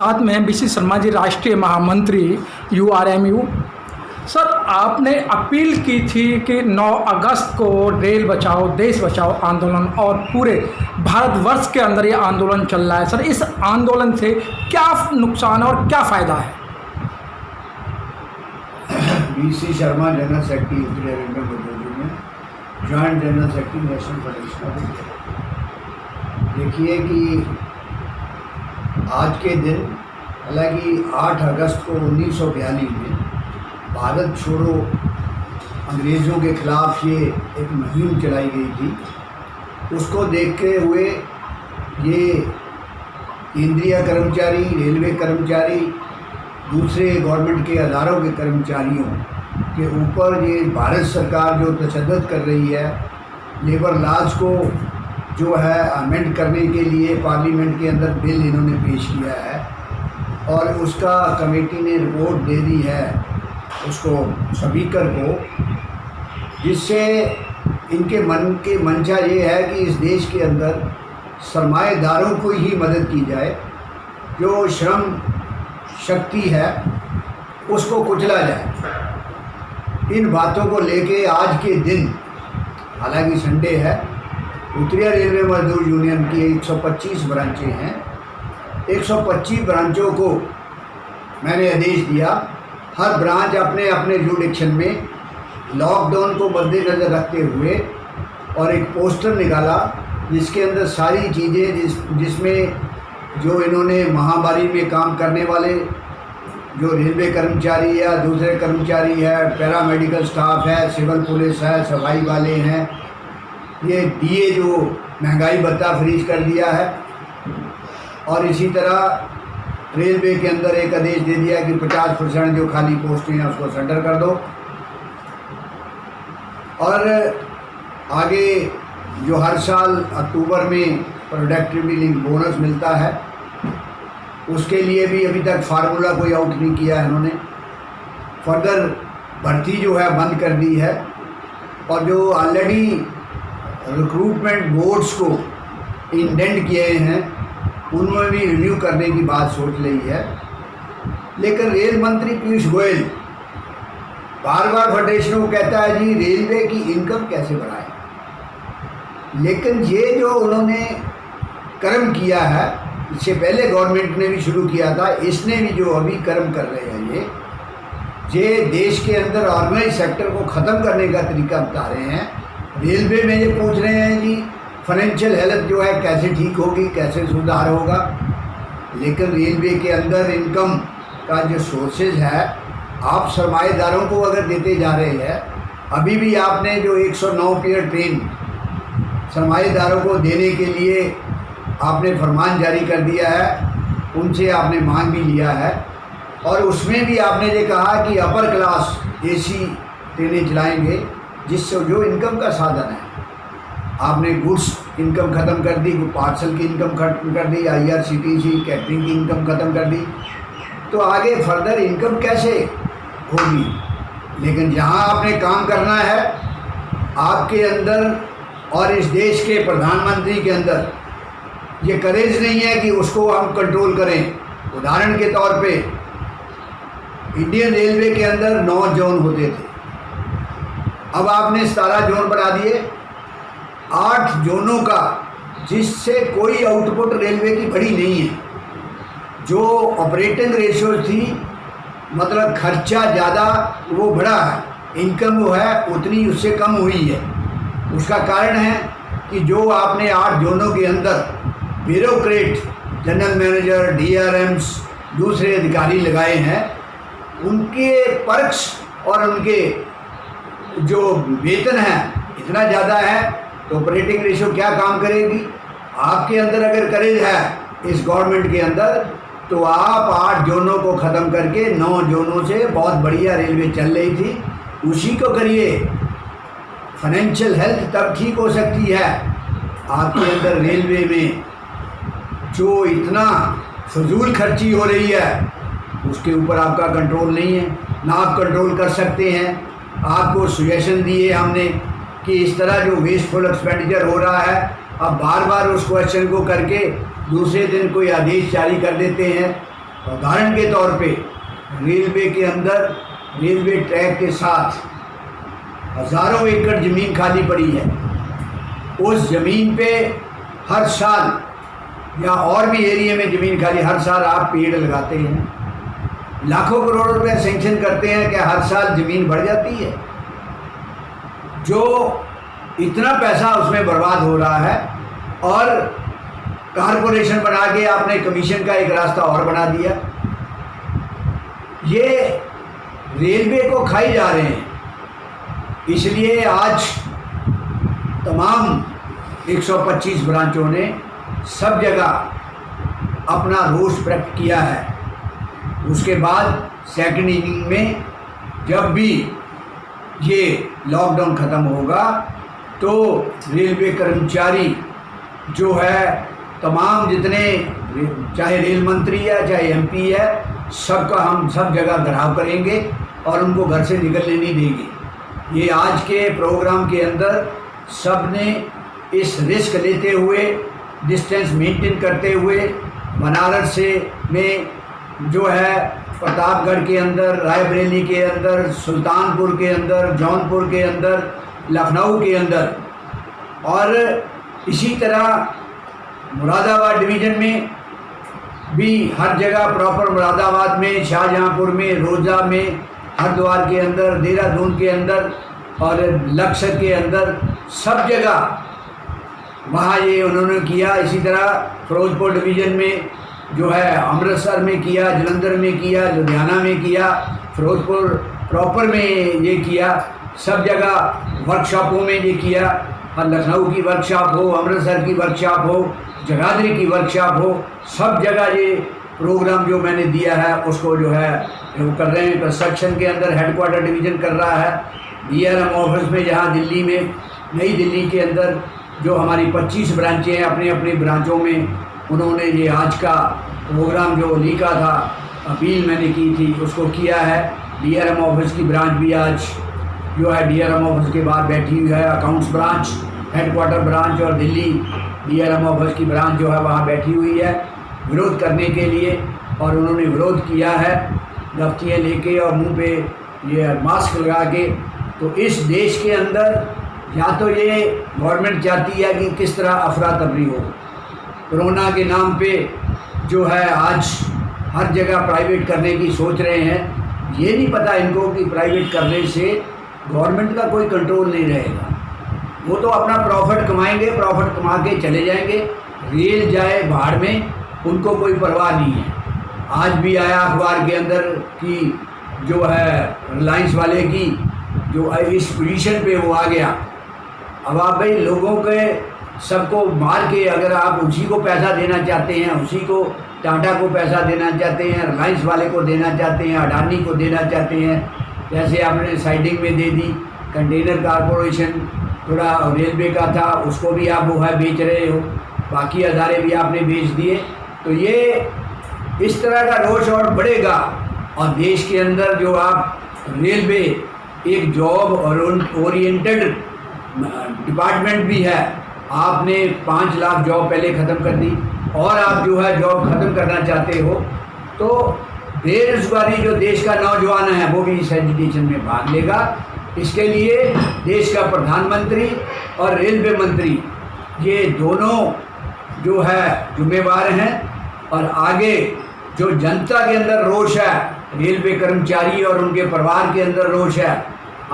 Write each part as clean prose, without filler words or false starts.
साथ में बीसी शर्मा जी, राष्ट्रीय महामंत्री यूआरएमयू। सर, आपने अपील की थी कि 9 अगस्त को रेल बचाओ देश बचाओ आंदोलन और पूरे भारतवर्ष के अंदर ये आंदोलन चल रहा है। सर, इस आंदोलन से क्या नुकसान और क्या फ़ायदा है? BC Sharma, general secretary India railway board में, joint general secretary national federation of India. देखिए कि आज के दिन, हालांकि 8 अगस्त को 1942 में भारत छोड़ो अंग्रेज़ों के ख़िलाफ़ ये एक मुहिम चलाई गई थी, उसको देखते हुए ये केंद्रीय कर्मचारी, रेलवे कर्मचारी, दूसरे गवर्नमेंट के अदारों के कर्मचारियों के ऊपर ये भारत सरकार जो तशद्दुद कर रही है, लेबर लॉज को जो है अमेंड करने के लिए पार्लियामेंट के अंदर बिल इन्होंने पेश किया है और उसका कमेटी ने रिपोर्ट दे दी है उसको स्पीकर को, जिससे इनके मन के मंशा ये है कि इस देश के अंदर सरमाएदारों को ही मदद की जाए, जो श्रम शक्ति है उसको कुचला जाए। इन बातों को लेके आज के दिन, हालांकि संडे है, उत्तरीय रेलवे मजदूर यूनियन की 125 ब्रांचें हैं। 125 ब्रांचों को मैंने आदेश दिया, हर ब्रांच अपने अपने जुडिक्शन में लॉकडाउन को मद्देनज़र रखते हुए और एक पोस्टर निकाला जिसके अंदर सारी चीज़ें जिसमें जो इन्होंने महामारी में काम करने वाले जो रेलवे कर्मचारी या दूसरे कर्मचारी है, पैरामेडिकल स्टाफ है, सिविल पुलिस है, सफाई वाले हैं, ये डीए जो महंगाई भत्ता फ्रीज कर दिया है, और इसी तरह रेलवे के अंदर एक आदेश दे दिया कि 50% जो खाली पोस्टें हैं उसको सेंटर कर दो। और आगे जो हर साल अक्टूबर में प्रोडक्टिविटी लिंक बोनस मिलता है, उसके लिए भी अभी तक फार्मूला कोई आउट नहीं किया है इन्होंने। फर्दर भर्ती जो है बंद कर दी है और जो ऑलरेडी रिक्रूटमेंट बोर्ड्स को इंडेंट किए हैं उनमें भी रिव्यू करने की बात सोच ली है। लेकिन रेल मंत्री पीयूष गोयल बार बार फेडरेशनों को कहता है जी रेलवे की इनकम कैसे बढ़ाएं, लेकिन ये जो उन्होंने कर्म किया है, इससे पहले गवर्नमेंट ने भी शुरू किया था, इसने भी जो अभी कर्म कर रहे हैं ये देश के अंदर ऑर्गेनाइज सेक्टर को ख़त्म करने का तरीका बता रहे हैं। रेलवे में ये पूछ रहे हैं जी फाइनेंशियल हेल्थ जो है कैसे ठीक होगी, कैसे सुधार होगा, लेकिन रेलवे के अंदर इनकम का जो सोर्सेज है आप सरमाएदारों को अगर देते जा रहे हैं, अभी भी आपने जो 109 पेयर ट्रेन सरमाएदारों को देने के लिए आपने फरमान जारी कर दिया है, उनसे आपने मांग भी लिया है, और उसमें भी आपने ये कहा कि अपर क्लास एसी ट्रेनें चलाएंगे जिससे जो इनकम का साधन है। आपने गुड्स इनकम ख़त्म कर दी, पार्सल की इनकम खत्म कर दी, IRCTC कैटरिंग की इनकम ख़त्म कर दी, तो आगे फर्दर इनकम कैसे होगी? लेकिन जहां आपने काम करना है, आपके अंदर और इस देश के प्रधानमंत्री के अंदर ये करेज नहीं है कि उसको हम कंट्रोल करें। उदाहरण के तौर पे इंडियन रेलवे के अंदर 9 जोन होते थे, अब आपने 17 जोन बना दिए, 8 जोनों का, जिससे कोई आउटपुट रेलवे की बढ़ी नहीं है। जो ऑपरेटिंग रेशियो थी, मतलब खर्चा ज़्यादा वो बढ़ा है, इनकम वो है उतनी उससे कम हुई है। उसका कारण है कि जो आपने 8 जोनों के अंदर ब्यूरोक्रेट, जनरल मैनेजर, DRMs, दूसरे अधिकारी लगाए हैं, उनके पर्क्स और उनके जो वेतन है इतना ज़्यादा है, तो ऑपरेटिंग रेशियो क्या काम करेगी? आपके अंदर अगर करेज है इस गवर्नमेंट के अंदर, तो आप 8 जोनों को ख़त्म करके 9 जोनों से बहुत बढ़िया रेलवे चल रही थी, उसी को करिए। फाइनेंशियल हेल्थ तब ठीक हो सकती है। आपके अंदर रेलवे में जो इतना फजूल खर्ची हो रही है उसके ऊपर आपका कंट्रोल नहीं है, ना आप कंट्रोल कर सकते हैं। आपको सुजेशन दिए हमने कि इस तरह जो वेस्टफुल एक्सपेंडिचर हो रहा है, अब बार बार उस क्वेश्चन को करके दूसरे दिन कोई आदेश जारी कर देते हैं उदाहरण के तौर पे रेलवे के अंदर रेलवे ट्रैक के साथ हज़ारों एकड़ ज़मीन खाली पड़ी है। उस ज़मीन पे हर साल या और भी एरिया में ज़मीन खाली, हर साल आप पेड़ लगाते हैं, लाखों करोड़ रुपए सेंक्शन करते हैं कि हर साल ज़मीन बढ़ जाती है। जो इतना पैसा उसमें बर्बाद हो रहा है और कारपोरेशन बना के आपने कमीशन का एक रास्ता और बना दिया। ये रेलवे को खाई जा रहे हैं। इसलिए आज तमाम 125 ब्रांचों ने सब जगह अपना रोष प्रकट किया है। उसके बाद सेकंड इनिंग में जब भी ये लॉकडाउन ख़त्म होगा तो रेलवे कर्मचारी जो है, तमाम जितने, चाहे रेल मंत्री है चाहे एमपी है, सबका हम सब जगह घेराव करेंगे और उनको घर से निकलने नहीं देंगे। ये आज के प्रोग्राम के अंदर सब ने इस रिस्क लेते हुए, डिस्टेंस मेंटेन करते हुए, बनारस से में जो है, प्रतापगढ़ के अंदर, रायबरेली के अंदर, सुल्तानपुर के अंदर, जौनपुर के अंदर, लखनऊ के अंदर और इसी तरह मुरादाबाद डिवीज़न में भी हर जगह प्रॉपर, मुरादाबाद में, शाहजहाँपुर में, रोजा में, हरिद्वार के अंदर, देहरादून के अंदर और लक्सर के अंदर, सब जगह वहाँ ये उन्होंने किया। इसी तरह फिरोजपुर डिवीज़न में जो है, अमृतसर में किया, जलंधर में किया, लुधियाना में किया, फिरोजपुर प्रॉपर में ये किया, सब जगह वर्कशॉपों में ये किया। और लखनऊ की वर्कशॉप हो, अमृतसर की वर्कशॉप हो, जगाधरी की वर्कशॉप हो, सब जगह ये प्रोग्राम जो मैंने दिया है उसको जो है वो कर रहे हैं। कंस्ट्रक्शन के अंदर हेडक्वार्टर डिवीज़न कर रहा है। DRM ऑफिस में, जहाँ दिल्ली में, नई दिल्ली के अंदर जो हमारी 25 ब्रांचें हैं, अपनी अपनी ब्रांचों में उन्होंने ये आज का प्रोग्राम जो लिखा था, अपील मैंने की थी, उसको किया है। DRM ऑफिस की ब्रांच भी आज जो है DRM ऑफिस के बाहर बैठी हुई है। अकाउंट्स ब्रांच, हेडक्वार्टर ब्रांच और दिल्ली DRM ऑफिस की ब्रांच जो है वहाँ बैठी हुई है विरोध करने के लिए। और उन्होंने विरोध किया है दफ्तियाँ लेके और मुंह पे ये मास्क लगा के। तो इस देश के अंदर या तो ये गवर्नमेंट चाहती है कि किस तरह अफरा तफरी हो, कोरोना के नाम पे जो है आज हर जगह प्राइवेट करने की सोच रहे हैं। ये नहीं पता इनको कि प्राइवेट करने से गवर्नमेंट का कोई कंट्रोल नहीं रहेगा। वो तो अपना प्रॉफिट कमाएंगे, प्रॉफिट कमा के चले जाएंगे। रेल जाए बाहर में, उनको कोई परवाह नहीं है। आज भी आया अखबार के अंदर कि जो है रिलायंस वाले की जो इस पोजीशन पे वो आ गया। अब आप भाई लोगों के सबको मार के अगर आप उसी को पैसा देना चाहते हैं, उसी को टाटा को पैसा देना चाहते हैं, रिलायंस वाले को देना चाहते हैं, अडानी को देना चाहते हैं, जैसे आपने साइडिंग में दे दी। कंटेनर कारपोरेशन थोड़ा रेलवे का था, उसको भी आप वो है बेच रहे हो, बाकी अदारे भी आपने बेच दिए। तो ये इस तरह का रोष और बढ़ेगा। और देश के अंदर जो आप रेलवे एक जॉब ओरिएंटेड डिपार्टमेंट भी है, आपने 5 लाख जॉब पहले ख़त्म कर दी और आप जो है जॉब ख़त्म करना चाहते हो, तो बेरोजगारी जो देश का नौजवान है वो भी इस एजुकेशन में भाग लेगा। इसके लिए देश का प्रधानमंत्री और रेलवे मंत्री ये दोनों जो है जिम्मेवार हैं। और आगे जो जनता के अंदर रोष है, रेलवे कर्मचारी और उनके परिवार के अंदर रोष है,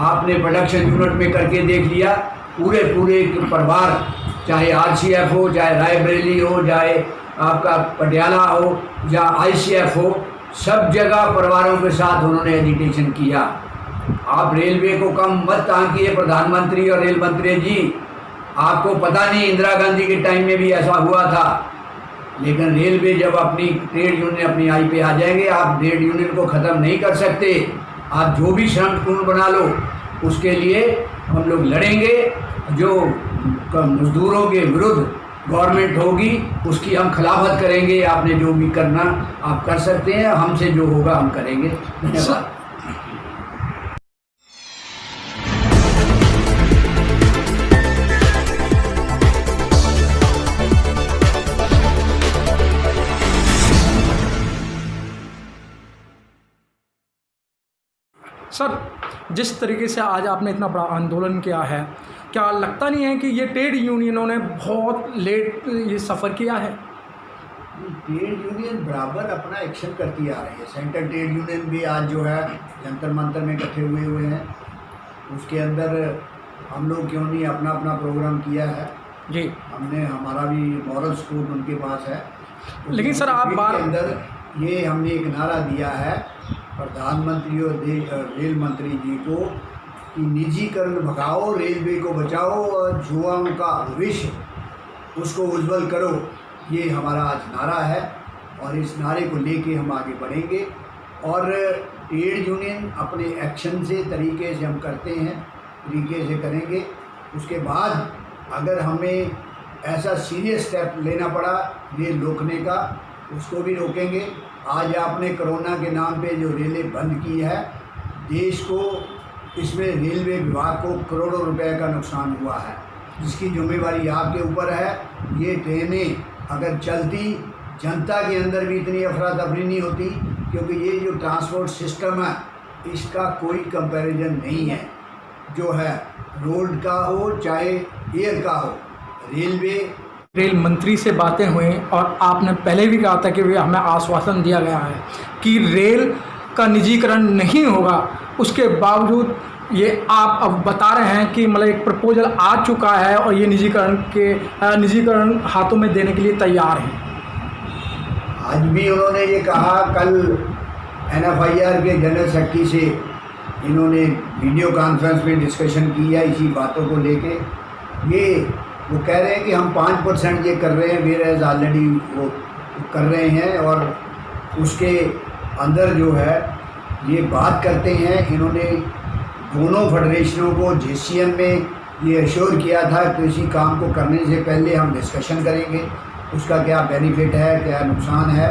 आपने प्रोडक्शन यूनिट में करके देख लिया, पूरे परिवार, चाहे RCF हो, चाहे रायबरेली हो, चाहे आपका पटियाला हो या ICF हो, सब जगह परिवारों के साथ उन्होंने एजिटेशन किया। आप रेलवे को कम मत आंकिए प्रधानमंत्री और रेल मंत्री जी। आपको पता नहीं, इंदिरा गांधी के टाइम में भी ऐसा हुआ था। लेकिन रेलवे जब अपनी ट्रेड यूनियन अपनी आई पे आ जाएंगे, आप ट्रेड यूनियन को ख़त्म नहीं कर सकते। आप जो भी श्रम कानून बना लो, उसके लिए हम लोग लड़ेंगे। जो मजदूरों के विरुद्ध गवर्नमेंट होगी उसकी हम खिलाफत करेंगे। आपने जो भी करना आप कर सकते हैं, हमसे जो होगा हम करेंगे। धन्यवाद। सर, जिस तरीके से आज आपने इतना बड़ा आंदोलन किया है, क्या लगता नहीं है कि ये ट्रेड यूनियनों ने बहुत लेट ये सफ़र किया है? ट्रेड यूनियन बराबर अपना एक्शन करती आ रही है। सेंट्रल ट्रेड यूनियन भी आज जो है जंतर मंतर में इकट्ठे हुए हैं। उसके अंदर हम लोग क्यों नहीं अपना अपना प्रोग्राम किया है जी। हमने, हमारा भी मॉरल सपोर्ट उनके पास है। लेकिन सर आप के अंदर ये हमने एक नारा दिया है प्रधानमंत्री और रेल मंत्री जी को कि निजीकरण भगाओ, रेलवे को बचाओ और युवाओं का भविष्य उसको उज्जवल करो। ये हमारा आज नारा है और इस नारे को लेके हम आगे बढ़ेंगे। और ट्रेड यूनियन अपने एक्शन से तरीके से हम करते हैं, तरीके से करेंगे। उसके बाद अगर हमें ऐसा सीरियस स्टेप लेना पड़ा रेल रोकने का, उसको भी रोकेंगे। आज आपने कोरोना के नाम पे जो रेलें बंद की है, देश को इसमें रेलवे विभाग को करोड़ों रुपए का नुकसान हुआ है, जिसकी जिम्मेवारी आपके ऊपर है। ये ट्रेनें अगर चलती, जनता के अंदर भी इतनी अफरा तफरी नहीं होती, क्योंकि ये जो ट्रांसपोर्ट सिस्टम है इसका कोई कंपैरिजन नहीं है। जो है रोड का हो चाहे एयर का हो, रेल मंत्री से बातें हुई और आपने पहले भी कहा था कि वे हमें आश्वासन दिया गया है कि रेल का निजीकरण नहीं होगा। उसके बावजूद ये आप अब बता रहे हैं कि मतलब एक प्रपोजल आ चुका है और ये निजीकरण हाथों में देने के लिए तैयार हैं। आज भी उन्होंने ये कहा, कल NFIR के जनरल सेक्रेटरी से इन्होंने वीडियो कॉन्फ्रेंस में डिस्कशन किया इसी बातों को लेके। वो कह रहे हैं कि हम 5% ये कर रहे हैं, वेयर ऑलरेडी वो कर रहे हैं। और उसके अंदर जो है ये बात करते हैं, इन्होंने दोनों फेडरेशनों को JCM में ये एश्योर किया था कि इसी काम को करने से पहले हम डिस्कशन करेंगे, उसका क्या बेनिफिट है, क्या नुकसान है।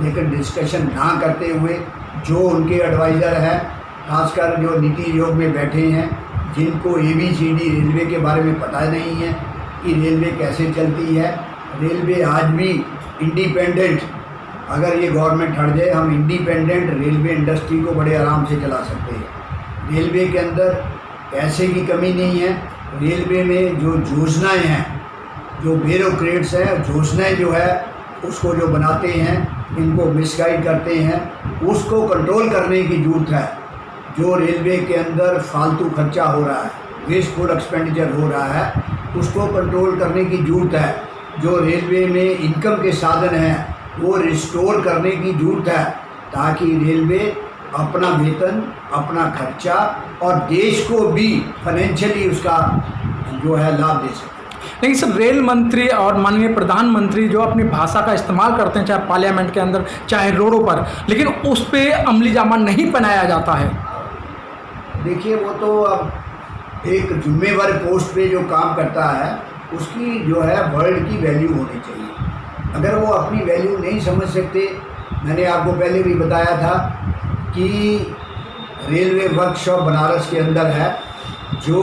लेकिन डिस्कशन ना करते हुए जो उनके एडवाइज़र हैं, खासकर जो नीति आयोग में बैठे हैं, जिनको ABCD रेलवे के बारे में पता नहीं है कि रेलवे कैसे चलती है। रेलवे आज भी इंडिपेंडेंट, अगर ये गवर्नमेंट हट जाए, हम इंडिपेंडेंट रेलवे इंडस्ट्री को बड़े आराम से चला सकते हैं। रेलवे के अंदर पैसे की कमी नहीं है। रेलवे में जो योजनाएं हैं, जो ब्यूरोक्रेट्स हैं, योजनाएं जो है उसको जो बनाते हैं, इनको मिसगाइड करते हैं, उसको कंट्रोल करने की ज़रूरत है। जो रेलवे के अंदर फालतू खर्चा हो रहा है, वेस्टफुल एक्सपेंडिचर हो रहा है, उसको कंट्रोल करने की ज़रूरत है। जो रेलवे में इनकम के साधन हैं वो रिस्टोर करने की ज़रूरत है, ताकि रेलवे अपना वेतन, अपना खर्चा और देश को भी फाइनेंशियली उसका जो है लाभ दे सके। लेकिन सर, रेल मंत्री और माननीय प्रधानमंत्री जो अपनी भाषा का इस्तेमाल करते हैं, चाहे पार्लियामेंट के अंदर चाहे रोडों पर, लेकिन उस पर अमली जामा नहीं पहनाया जाता है। देखिए, वो तो अब एक जिम्मेवार पोस्ट पे जो काम करता है उसकी जो है वर्ल्ड की वैल्यू होनी चाहिए। अगर वो अपनी वैल्यू नहीं समझ सकते, मैंने आपको पहले भी बताया था कि रेलवे वर्कशॉप बनारस के अंदर है, जो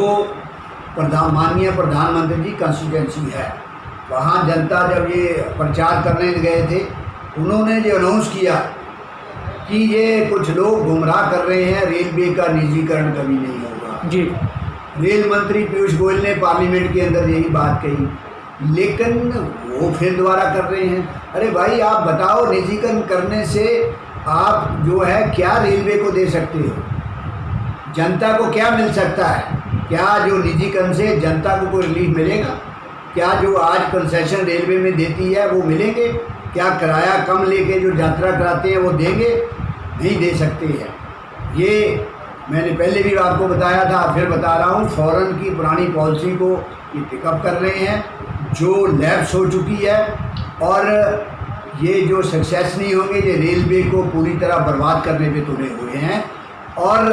माननीय प्रधानमंत्री जी कंस्टिट्यूंसी है। वहाँ जनता जब ये प्रचार करने गए थे, उन्होंने जो अनाउंस किया कि ये कुछ लोग गुमराह कर रहे हैं, रेलवे का निजीकरण कभी नहीं होगा जी। रेल मंत्री पीयूष गोयल ने पार्लियामेंट के अंदर यही बात कही, लेकिन वो फिर दोबारा कर रहे हैं। अरे भाई, आप बताओ, निजीकरण करने से आप जो है क्या रेलवे को दे सकते हो? जनता को क्या मिल सकता है? क्या जो निजीकरण से जनता को कोई रिलीफ मिलेगा? क्या जो आज कंसेशन रेलवे में देती है वो मिलेंगे? क्या किराया कम लेके जो यात्रा कराते हैं वो देंगे? नहीं दे सकते हैं। ये मैंने पहले भी आपको बताया था, फिर बता रहा हूँ, फॉरेन की पुरानी पॉलिसी को ये पिकअप कर रहे हैं, जो लैप्स हो चुकी है। और ये जो सक्सेस नहीं होंगे, ये रेलवे को पूरी तरह बर्बाद करने पे तुले हुए हैं और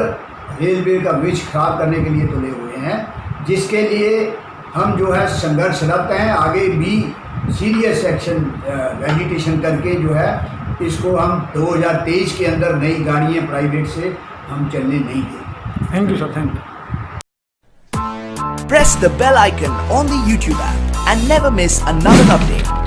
रेलवे का विष खराब करने के लिए तुले हुए हैं, जिसके लिए हम जो है संघर्षरत हैं। आगे भी सीरियस एक्शन वेजिटेशन करके जो है इसको हम 2023 के अंदर नई गाड़ियाँ प्राइवेट से हम चलने नहीं देंगे। Thank you sir, thank you. Press the bell icon on the YouTube app and never miss another update.